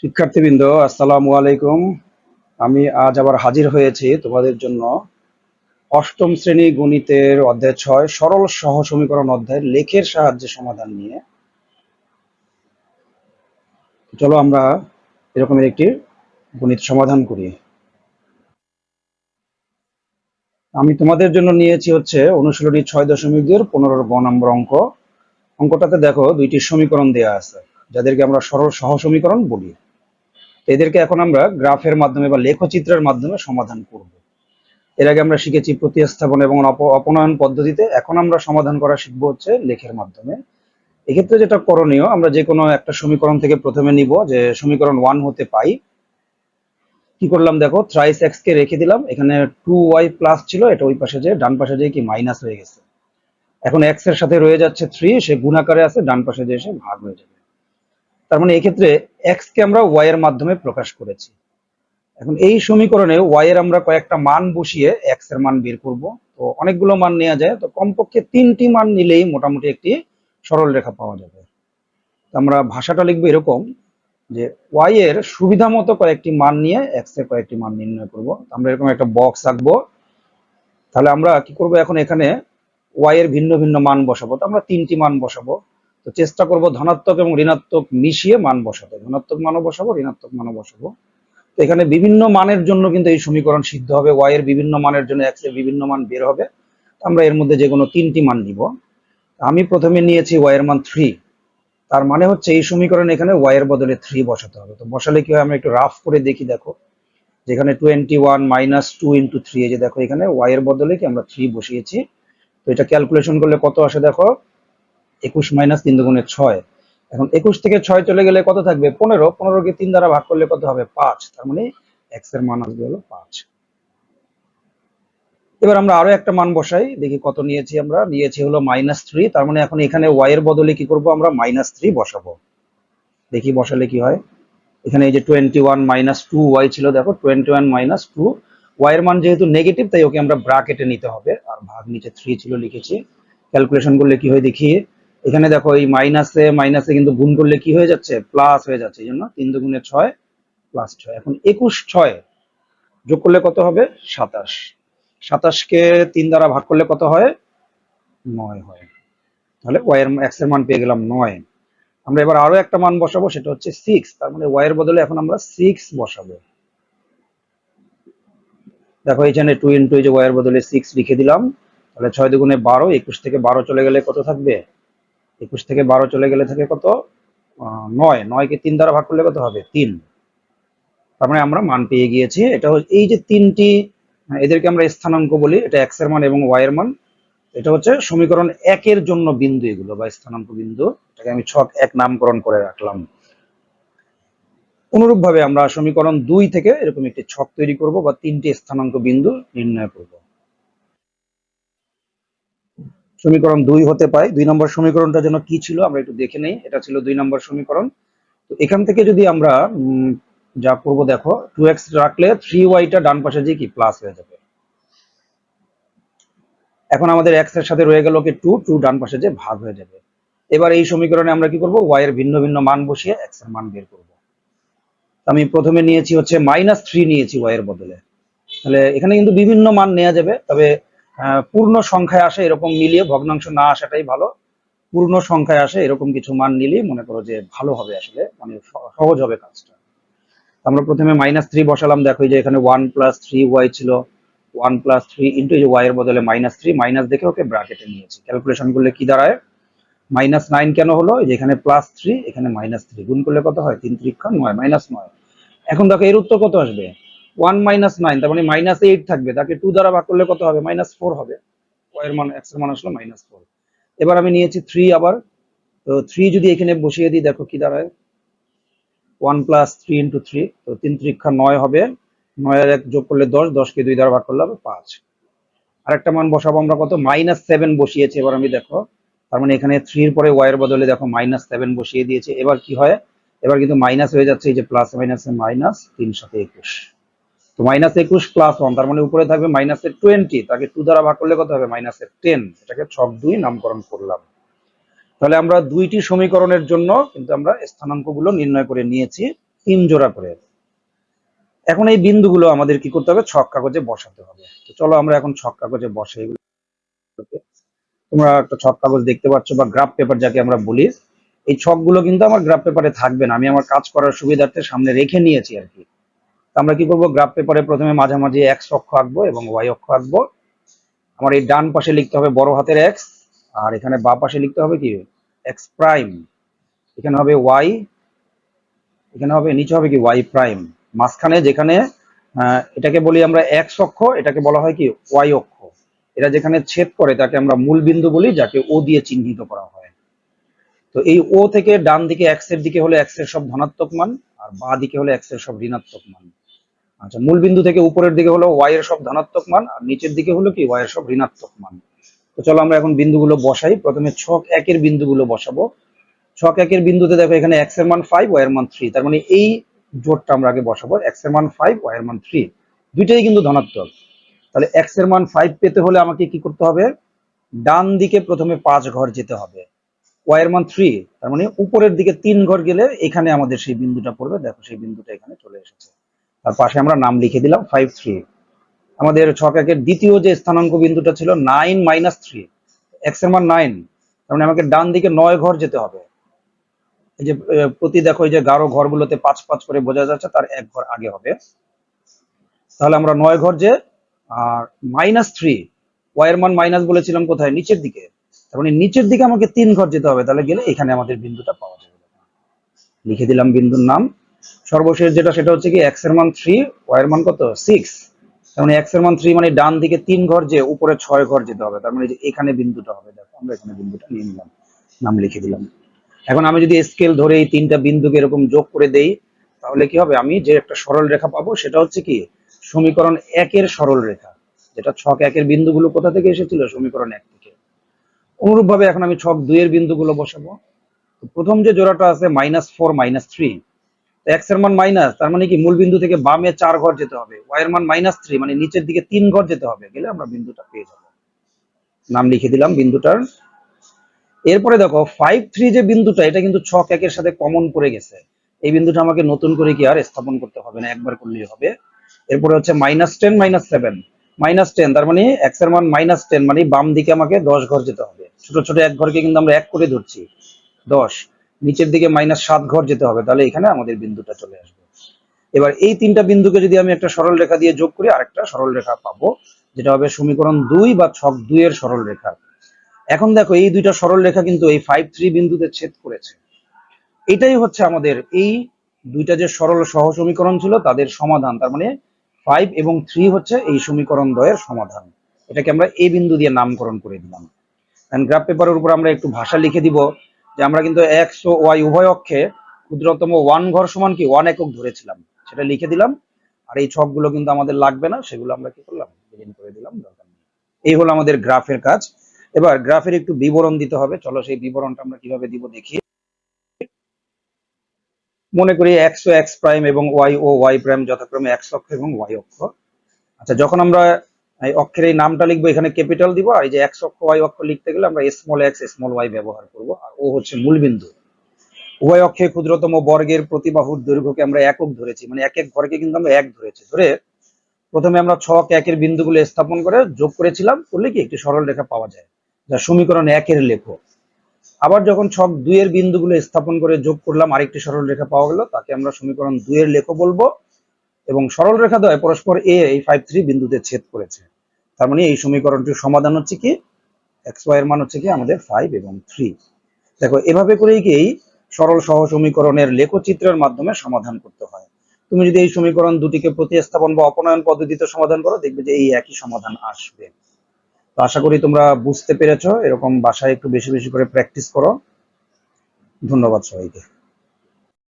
শিক্ষার্থীবৃন্দ, আসসালামু আলাইকুম। আমি আজ আবার হাজির হয়েছি তোমাদের জন্য অষ্টম শ্রেণী গণিতের অধ্যায় 6 সরল সহ সমীকরণ অধ্যায়ের লেখের সাহায্যে সমাধান নিয়ে। চলো আমরা এরকমের একটি গণিত সমাধান করি। আমি তোমাদের জন্য নিয়েছি হচ্ছে অনুশীলনী 6.2 গ নম্বর অঙ্ক। অঙ্কটাতে দেখো দুইটি সমীকরণ দেয়া আছে, যাদেরকে আমরা সরল সহ সমীকরণ বলি। এদেরকে এখন আমরা গ্রাফের মাধ্যমে বা লেখচিত্রের মাধ্যমে সমাধান করব। এর আগে আমরা শিখেছি প্রতিস্থাপন এবং অপনয়ন পদ্ধতিতে, এখন আমরা সমাধান করা শিখবো হচ্ছে লেখের মাধ্যমে। এক্ষেত্রে যেটা করণীয়, আমরা যে কোনো একটা সমীকরণ থেকে প্রথমে নিব, যে সমীকরণ 1 হতে পাই। কি করলাম দেখো, থ্রাইস এক্স কে রেখে দিলাম, এখানে 2y প্লাস ছিল, এটা ওই পাশে যে ডান পাশে যে কি মাইনাস হয়ে গেছে। এখন এক্স এর সাথে রয়ে যাচ্ছে 3, সে গুণাকারে আছে, ডান পাশে যে এসে ভাগ হয়ে যাবে। তার মানে এক্ষেত্রে এক্স কে আমরা ওয়াই এর মাধ্যমে প্রকাশ করেছি। এখন এই সমীকরণে ওয়াই এর আমরা কয়েকটা মান বসিয়ে এক্স এর মান বের করব। তো অনেকগুলো মান নেওয়া যায়, তো কমপক্ষে 3টি মান নিলেই মোটামুটি একটি সরল রেখা পাওয়া যাবে। আমরা ভাষাটা লিখবো এরকম, যে ওয়াই এর সুবিধা মতো কয়েকটি মান নিয়ে এক্স এর কয়েকটি মান নির্ণয় করব। আমরা এরকম একটা বক্স আঁকবো। তাহলে আমরা কি করব, এখন এখানে ওয়াই এর ভিন্ন ভিন্ন মান বসাবো। তো আমরা 3টি মান বসাবো। তো চেষ্টা করব ধনাত্মক এবং ঋণাত্মক মিশিয়ে মান বসাতে, ধনাত্মক মানও বসাবো, ঋণাত্মক মানও বসাবো। তো এখানে বিভিন্ন মানের জন্য কিন্তু এই সমীকরণ সিদ্ধ হবে, ওয়াই এর বিভিন্ন মানের জন্য এক্স এর বিভিন্ন মান বের হবে। আমরা এর মধ্যে যে কোনো 3টি মান নিব। আমি প্রথমে নিয়েছি ওয়াই এর মান 3। তার মানে হচ্ছে এই সমীকরণ এখানে ওয়াই এর বদলে 3 বসাতে হবে। তো বসালে কি হয়, আমরা একটু রাফ করে দেখি। দেখো যেখানে 21 মাইনাস 2 ইন্টু 3, এই যে দেখো এখানে ওয়াই এর বদলে কি আমরা 3 বসিয়েছি। তো এটা ক্যালকুলেশন করলে কত আসে দেখো, 21 মাইনাস 3 দুগুণে 6। এখন 21 থেকে 6 চলে গেলে কত থাকবে, 15। 15 কে 3 দ্বারা ভাগ করলে কত হবে, 5। তার মানে এক্স এর মান আসবে হলো 5। এবার আমরা আরো একটা মান বসাই, দেখি কত নিয়েছি। আমরা নিয়েছি হলো -3। তার মানে এখন এখানে ওয়াই এর বদলে কি করব, আমরা -3 বসাবো। দেখি বসালে কি হয়। এখানে এই যে 21 মাইনাস 2y ছিল, দেখো 21 মাইনাস 2, ওয়াই এর মান যেহেতু নেগেটিভ তাই ওকে আমরা ব্র্যাকেটে নিতে হবে, আর ভাগ নিচে 3 ছিল লিখেছি। ক্যালকুলেশন করলে কি হয় দেখি, এখানে দেখো এই মাইনাসে মাইনাসে কিন্তু গুণ করলে কি হয়ে যাচ্ছে, প্লাস হয়ে যাচ্ছে। এই জন্য 3 দুগুণে 6 প্লাস 6। এখন 21 6 যোগ করলে কত হবে, 27। 27 কে 3 দ্বারা ভাগ করলে কত হয়, 9 হয়। তাহলে ওয়াই এর এক্স এর মান পেয়ে গেলাম 9। আমরা এবার আরো একটা মান বসাবো, সেটা হচ্ছে 6। তার মানে ওয়াই এর বদলে এখন আমরা 6 বসাবো। দেখো এখানে 2 ইন্টু এই যে ওয়াই এর বদলে 6 লিখে দিলাম। তাহলে 6 দুগুণে 12, 21 থেকে 12 চলে গেলে কত থাকবে, 21 থেকে 12 চলে গেলে থাকে কত, 9। 9 কে 3 দ্বারা ভাগ করলে কত হবে, 3। তার মানে আমরা মান পেয়ে গিয়েছি। এটা এই যে 3টি, এদেরকে আমরা স্থানাঙ্ক বলি, এটা এক্স এর মান এবং ওয়াই এর মান। এটা হচ্ছে সমীকরণ 1 এর জন্য বিন্দু, এগুলো বা স্থানাঙ্ক বিন্দু। এটাকে আমি ছক 1 নামকরণ করে রাখলাম। অনুরূপভাবে আমরা সমীকরণ 2 থেকে এরকম একটি ছক তৈরি করব বা 3টি স্থানাঙ্ক বিন্দু নির্ণয় করব। সমীকরণ 2 হতে পাই। 2 নম্বর সমীকরণটা যেন কি ছিল আমরা একটু দেখে নেই। এটা ছিল 2 নম্বর সমীকরণ। তো এখান থেকে যদি আমরা যা করব দেখো, 2x রাখলে 3y টা ডান পাশে যে কি প্লাস হয়ে যাবে। এখন আমাদের x এর সাথে রয়ে গেল কি 2, 2 ডান পাশে যে ভাগ হয়ে যাবে। এবার এই সমীকরণে আমরা কি করব, y এর ভিন্ন ভিন্ন মান বসিয়ে x এর মান বের করব। আমি প্রথমে নিয়েছি হচ্ছে -3 নিয়েছি y এর বদলে। তাহলে এখানে কিন্তু বিভিন্ন মান নেওয়া যাবে, তবে পূর্ণ সংখ্যায় আসে এরকম মিলিয়ে, ভগ্নাংশ না আসাটাই ভালো। পূর্ণ সংখ্যায় আসে এরকম কিছু মান নিলেই মনে করো যে ভালো হবে, আসলে মানে সহজ হবে কাজটা। আমরা প্রথমে -3 বসালাম। দেখো যে এখানে 1 প্লাস 3y ছিল, 1 প্লাস 3 ইন্টু এই যে y এর বদলে -3, মাইনাস দেখে ওকে ব্র্যাকেটে নিয়েছি। ক্যালকুলেশন করলে কি দাঁড়ায়, -9 কেন হলো, যে এখানে +3 এখানে -3, গুণ করলে কত হয়, 3 3 9, -9। এখন দেখো এর উত্তর কত আসবে, 1 -9, তার মানে -8 থাকবে। তাকে 2 দ্বারা ভাগ করলে কত হবে, -4 হবে। y এর মান, x এর মান আসলো -4। এবার আমি নিয়েছি 3 আবার। তো 3 যদি এখানে বসিয়ে দিই, দেখো কি দাঁড়ায়, 1 প্লাস 3 ইন্টু 3, তো 3 3 9 হবে। 9 আর 1 যোগ করলে 10, 10 কে 2 দ্বারা ভাগ করলে হবে 5। আরেকটা মান বসাবো আমরা, কত, -7 বসিয়েছি। এবার আমি দেখো, তার মানে এখানে 3 এর পরে y এর বদলে দেখো -7 বসিয়ে দিয়েছে। এবার কি হয়, এবার কিন্তু মাইনাস হয়ে যাচ্ছে, এই যে প্লাস মাইনাসে মাইনাস, 3 সাথে 21। তো -21 প্লাস 1, তার মানে উপরে থাকবে -20, তাকে 2 দ্বারা ভাগ করলে কত হবে, -10। এটাকে ছক 2 নামকরণ করলাম। তাহলে আমরা দুইটি সমীকরণের জন্য কিন্তু আমরা স্থানাঙ্কগুলো নির্ণয় করে নিয়েছি। 3 জোড়া করে। এখন এই বিন্দুগুলো আমাদের কি করতে হবে, ছক কাগজে বসাতে হবে। তো চলো আমরা এখন ছক কাগজে বসাই এগুলোকে। তোমরা একটা ছক কাগজ দেখতে পাচ্ছ বা গ্রাফ পেপার যাকে আমরা বলি। এই ছকগুলো কিন্তু আমার গ্রাফ পেপারে থাকবে না, আমি আমার কাজ করার সুবিধার্থে সামনে রেখে নিয়েছি আর কি। তো আমরা কি করবো, গ্রাফ পেপারে প্রথমে মাঝামাঝি এক্স অক্ষ আঁকবো এবং ওয়াই অক্ষ আঁকবো। আমার এই ডান পাশে লিখতে হবে বড় হাতের এক্স, আর এখানে বাঁ পাশে লিখতে হবে কি এক্স প্রাইম, এখানে হবে ওয়াই, এখানে হবে নিচে হবে কি ওয়াই প্রাইম। মাঝখানে যেখানে এটাকে বলি আমরা এক্স অক্ষ, এটাকে বলা হয় কি ওয়াই অক্ষ। এটা যেখানে ছেদ করে তাকে আমরা মূল বিন্দু বলি, যাকে ও দিয়ে চিহ্নিত করা হয়। তো এই ও থেকে ডান দিকে এক্স এর দিকে হলে এক্স এর সব ধনাত্মক মান, আর বাঁ দিকে হলে এক্স এর সব ঋণাত্মক মান। আচ্ছা, মূল বিন্দু থেকে উপরের দিকে হলো ওয়াই এর সব ধনাত্মক মান, আর নিচের দিকে হলো কি ওয়াই এর সব ঋণাত্মক মান। তো চলো আমরা এখন বিন্দুগুলো বসাই। প্রথমে ছক একের বিন্দুগুলো বসাবো। ছক একের বিন্দুতে দেখো এখানে এক্স এর মান 5, ওয়াই এর মান 3, তার মানে এই জোটটা আমরা আগে বসাবো। এক্স এর মান 5, ওয়াই এর মান 3, দুইটাই কিন্তু ধনাত্মক। তাহলে এক্স এর মান 5 পেতে হলে আমাকে কি করতে হবে, ডান দিকে প্রথমে 5 ঘর যেতে হবে। ওয়াই এর মান 3, তার মানে উপরের দিকে 3 ঘর গেলে এখানে আমাদের সেই বিন্দুটা পড়বে। দেখো সেই বিন্দুটা এখানে চলে এসেছে, তার পাশে আমরা নাম লিখে দিলাম 5, 3। আমাদের ছক একের দ্বিতীয় যে স্থানাঙ্ক বিন্দুটা ছিল 9 - 3, এক্স এর মান 9, তার মানে আমাকে ডান দিকে 9 ঘর যেতে হবে। এই যে প্রতি দেখো এই যে গাঢ় ঘরগুলোতে 5 5 করে বোঝা যাচ্ছে, তার এক ঘর আগে হবে। তাহলে আমরা 9 ঘর যে, আর -3, ওয়াই এর মান মাইনাস বলেছিলাম কোথায়, নিচের দিকে, তার মানে নিচের দিকে আমাকে 3 ঘর যেতে হবে। তাহলে গেলে এখানে আমাদের বিন্দুটা পাওয়া যাবে। লিখে দিলাম বিন্দুর নাম। সর্বশেষ যেটা সেটা হচ্ছে কি এক্স এর মান 3, ওয়াই এর মান কত 6, তার মানে এক্স এর মান 3 মানে ডান দিকে 3 ঘর যে উপরে 6 ঘর যেতে হবে। তার মানে যে এখানে বিন্দুটা হবে। দেখো আমরা এখানে বিন্দুটা নিয়ে নিলাম, নাম লিখে দিলাম। এখন আমি যদি স্কেল ধরে এই তিনটা বিন্দুকে এরকম যোগ করে দেই, তাহলে কি হবে, আমি যে একটা সরল রেখা পাবো সেটা হচ্ছে কি সমীকরণ 1-এর সরল রেখা, যেটা ছক 1-এর বিন্দুগুলো কোথা থেকে এসেছিল, সমীকরণ 1 থেকে। অনুরূপ ভাবে এখন আমি ছক 2-এর বিন্দুগুলো বসাবো। প্রথম যে জোড়াটা আছে -4, -3, এক্স এর মান মাইনাস, তার মানে কি মূল বিন্দু থেকে বামে 4 ঘর যেতে হবে। ওয়াই এর মান -3, মানে নিচের দিকে 3 ঘর যেতে হবে, গেলে আমরা বিন্দুটা পেয়ে যাব। নাম লিখে দিলাম বিন্দুটার। এরপরে দেখো 5, 3 যে বিন্দুটা, এটা কিন্তু ছক 1-এর সাথে কমন পড়ে গেছে। এই বিন্দুটা আমাকে নতুন করে কি আর স্থাপন করতে হবে না, একবার করলেই হবে। এরপরে হচ্ছে -10, -7, -10, তার মানে এক্স এর মান -10, মানে বাম দিকে আমাকে 10 ঘর যেতে হবে। ছোট ছোট এক ঘরকে কিন্তু আমরা 1 করে ধরছি, 10। নিচের দিকে -7 ঘর যেতে হবে, তাহলে এখানে আমাদের বিন্দুটা চলে আসবে। এবার এই তিনটা বিন্দুকে যদি আমি একটা সরল রেখা দিয়ে যোগ করি, আরেকটা সরল রেখা পাবো, যেটা হবে সমীকরণ 2 বা ছক 2-এর সরল রেখা। এখন দেখো এই দুইটা সরল রেখা কিন্তু এই 5, 3 বিন্দুতে ছেদ করেছে। এটাই হচ্ছে আমাদের এই দুইটা যে সরল সহ সমীকরণ ছিল তাদের সমাধান। তার মানে 5 এবং 3 হচ্ছে এই সমীকরণ দ্বয়ের সমাধান। এটাকে আমরা এই বিন্দু দিয়ে নামকরণ করে দিলাম। গ্রাফ পেপারের উপর আমরা একটু ভাষা লিখে দিব যে আমরা কিন্তু এক্স ও ওয়াই উভয় অক্ষে ক্ষুদ্রতম 1 ঘর সমান কি 1 একক ধরেছিলাম, সেটা লিখে দিলাম। আর এই ছকগুলো কিন্তু আমাদের লাগবে না, সেগুলো আমরা কি করলাম, ডিলিট করে দিলাম, দরকার নেই। এই হলো আমাদের গ্রাফের কাজ। এবার গ্রাফের একটু বিবরণ দিতে হবে, চলো সেই বিবরণটা আমরা কিভাবে দিব দেখি। মনে করি এক্স ও এক্স প্রাইম এবং ওয়াই ও ওয়াই প্রাইম যথাক্রমে এক্স অক্ষ এবং ওয়াই অক্ষ। আচ্ছা, যখন আমরা এই অক্ষের এই নামটা লিখবো এখানে ক্যাপিটাল দিব, আর এই যে এক্স অক্ষ ওয়াই অক্ষ লিখতে গেলে আমরা স্মল এক্স স্মল ওয়াই ব্যবহার করব। আর ও হচ্ছে মূলবিন্দু। উভয় অক্ষে ক্ষুদ্রতম বর্গের প্রতি বাহুর দৈর্ঘ্যকে আমরা একক ধরেছি, মানে এক এক ঘরকে কিন্তু আমরা এক ধরেছি। ধরে প্রথমে আমরা ছক 1-এর বিন্দুগুলো স্থাপন করে যোগ করেছিলাম, করলে কি একটি সরল রেখা পাওয়া যায়, যা সমীকরণ 1-এর লেখো। আবার যখন ছক 2-এর বিন্দুগুলো স্থাপন করে যোগ করলাম, আরেকটি সরল রেখা পাওয়া গেল, তাকে আমরা সমীকরণ 2-এর লেখো বলবো। এবং সরল রেখা দ্বয় পরস্পর এই 5, 3 বিন্দুতে ছেদ করেছে। তার মানে এই সমীকরণটির সমাধান হচ্ছে কি এক্স ওয়াই এর মান হচ্ছে কি আমাদের 5 এবং 3। দেখো এভাবে করেই কি এই সরল সহ সমীকরণের লেখচিত্রের মাধ্যমে সমাধান করতে হয়। তুমি যদি এই সমীকরণ দুটিকে প্রতিস্থাপন বা অপনয়ন পদ্ধতিতে সমাধান করো, দেখবে যে এই একই সমাধান আসবে। তো আশা করি তোমরা বুঝতে পেরেছো। এরকম বাসায় একটু বেশি বেশি করে প্র্যাকটিস করো। ধন্যবাদ সবাইকে।